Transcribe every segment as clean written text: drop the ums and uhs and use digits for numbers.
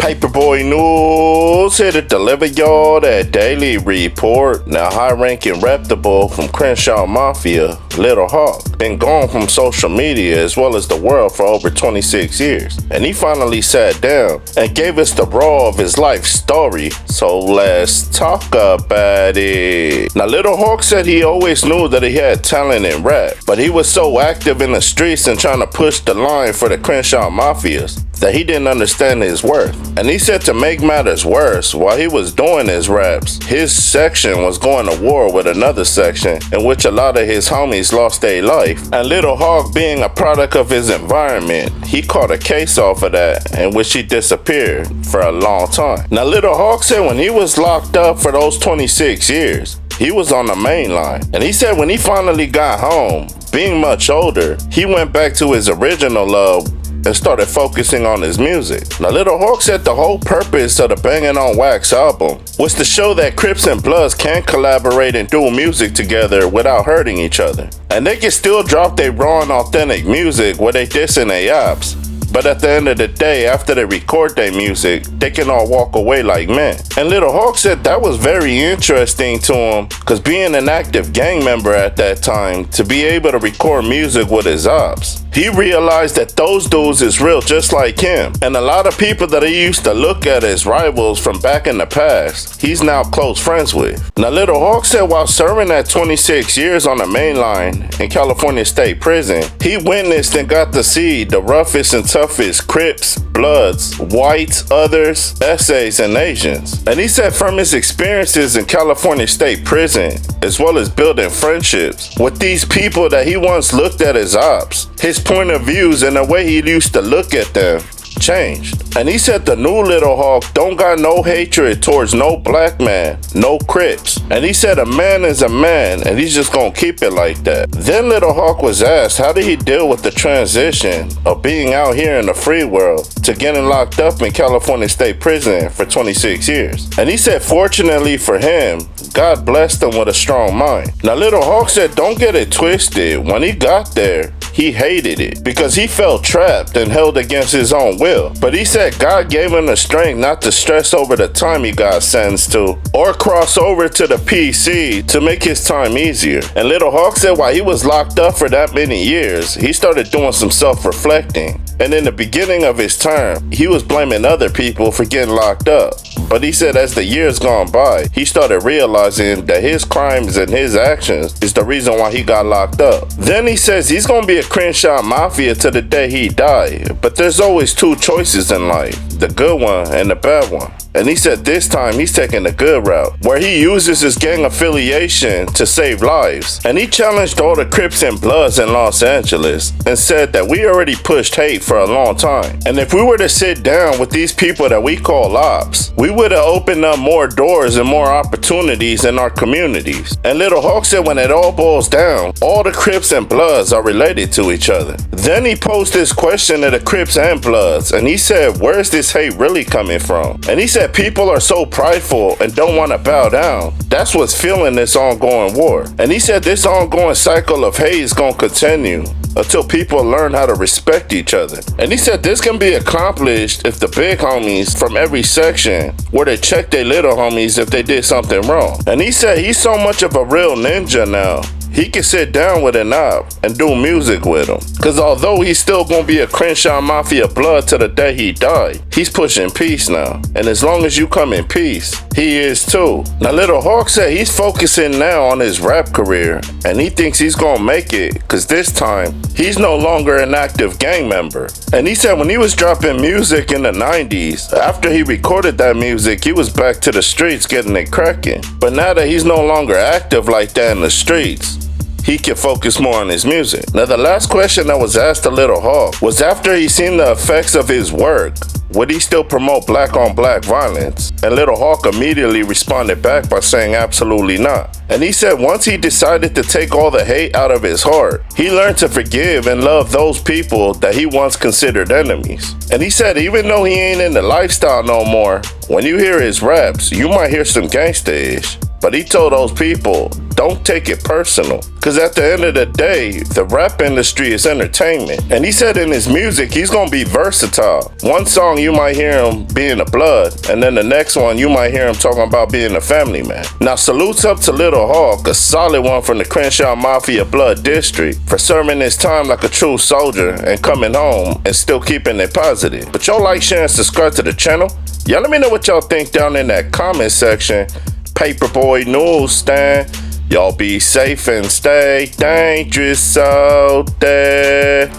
PaperBoy News here to deliver y'all that daily report. Now, high-ranking reputable from Crenshaw Mafia, Lil Hawk, been gone from social media as well as the world for over 26 years. And he finally sat down and gave us the raw of his life story. So let's talk about it. Now, Lil Hawk said he always knew that he had talent in rap, but he was so active in the streets and trying to push the line for the Crenshaw Mafias that he didn't understand his worth. And he said to make matters worse, while he was doing his raps, his section was going to war with another section in which a lot of his homies lost their life. And Lil Hawk, being a product of his environment, he caught a case off of that in which he disappeared for a long time. Now, Lil Hawk said when he was locked up for those 26 years, he was on the main line. And he said when he finally got home, being much older, he went back to his original love and started focusing on his music. Now, Lil Hawk said the whole purpose of the Bangin' on Wax album was to show that Crip&Bloods can collaborate and do music together without hurting each other. And they can still drop their raw and authentic music where they dissing their ops. But at the end of the day, after they record their music, they can all walk away like men. And Lil Hawk said that was very interesting to him, because being an active gang member at that time, to be able to record music with his ops, he realized that those dudes is real just like him. And a lot of people that he used to look at as rivals from back in the past, he's now close friends with. Now, Lil Hawk said while serving that 26 years on the main line in California State Prison, he witnessed and got to see the roughest and toughest Crips, Bloods, whites, others, essays, and Asians. And he said from his experiences in California State Prison, as well as building friendships with these people that he once looked at as ops, his point of views and the way he used to look at them changed. And he said the new Lil Hawk don't got no hatred towards no black man, no Crips. And he said a man is a man and he's just gonna keep it like that. Then Lil Hawk was asked how did he deal with the transition of being out here in the free world to getting locked up in California State Prison for 26 years. And he said fortunately for him, God blessed him with a strong mind. Now, Lil Hawk said don't get it twisted. When he got there, he hated it because he felt trapped and held against his own will. But he said God gave him the strength not to stress over the time he got sentenced to or cross over to the PC to make his time easier. And Lil Hawk said while he was locked up for that many years, he started doing some self-reflecting. And in the beginning of his term, he was blaming other people for getting locked up. But he said as the years gone by, he started realizing that his crimes and his actions is the reason why he got locked up. Then he says he's gonna be a Crenshaw Mafia to the day he died. But there's always two choices in life, the good one and the bad one. And he said this time he's taking the good route, where he uses his gang affiliation to save lives. And he challenged all the Crips and Bloods in Los Angeles and said that we already pushed hate for a long time. And if we were to sit down with these people that we call ops, we would have opened up more doors and more opportunities in our communities. And Lil Hawk said when it all boils down, all the Crips and Bloods are related to each other. Then he posed this question to the Crips and Bloods, and he said, where's this hate really coming from? And he said people are so prideful and don't want to bow down. That's what's fueling this ongoing war. And he said this ongoing cycle of hate is going to continue until people learn how to respect each other. And he said this can be accomplished if the big homies from every section were to check their little homies if they did something wrong. And he said he's so much of a real ninja now, he can sit down with an op and do music with him. Cause although he's still gonna be a Crenshaw Mafia Blood to the day he died, he's pushing peace now. And as long as you come in peace, he is too. Now Lil Hawk said he's focusing now on his rap career and he thinks he's gonna make it cause this time, he's no longer an active gang member. And he said when he was dropping music in the 90s, after he recorded that music, he was back to the streets getting it cracking. But now that he's no longer active like that in the streets, he can focus more on his music. Now, the last question that was asked to Lil Hawk was after he seen the effects of his work, would he still promote black on black violence? And Lil Hawk immediately responded back by saying absolutely not. And he said once he decided to take all the hate out of his heart, he learned to forgive and love those people that he once considered enemies. And he said even though he ain't in the lifestyle no more, when you hear his raps, you might hear some gangsta-ish. But he told those people don't take it personal. Cause at the end of the day, the rap industry is entertainment. And he said in his music, he's gonna be versatile. One song you might hear him being a blood, and then the next one you might hear him talking about being a family man. Now salutes up to Lil Hawk, a solid one from the Crenshaw Mafia Blood District, for serving his time like a true soldier and coming home and still keeping it positive. But y'all like, share, and subscribe to the channel. Y'all let me know what y'all think down in that comment section. PaperBoy Newsstand. Y'all be safe and stay dangerous out there.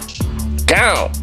Count.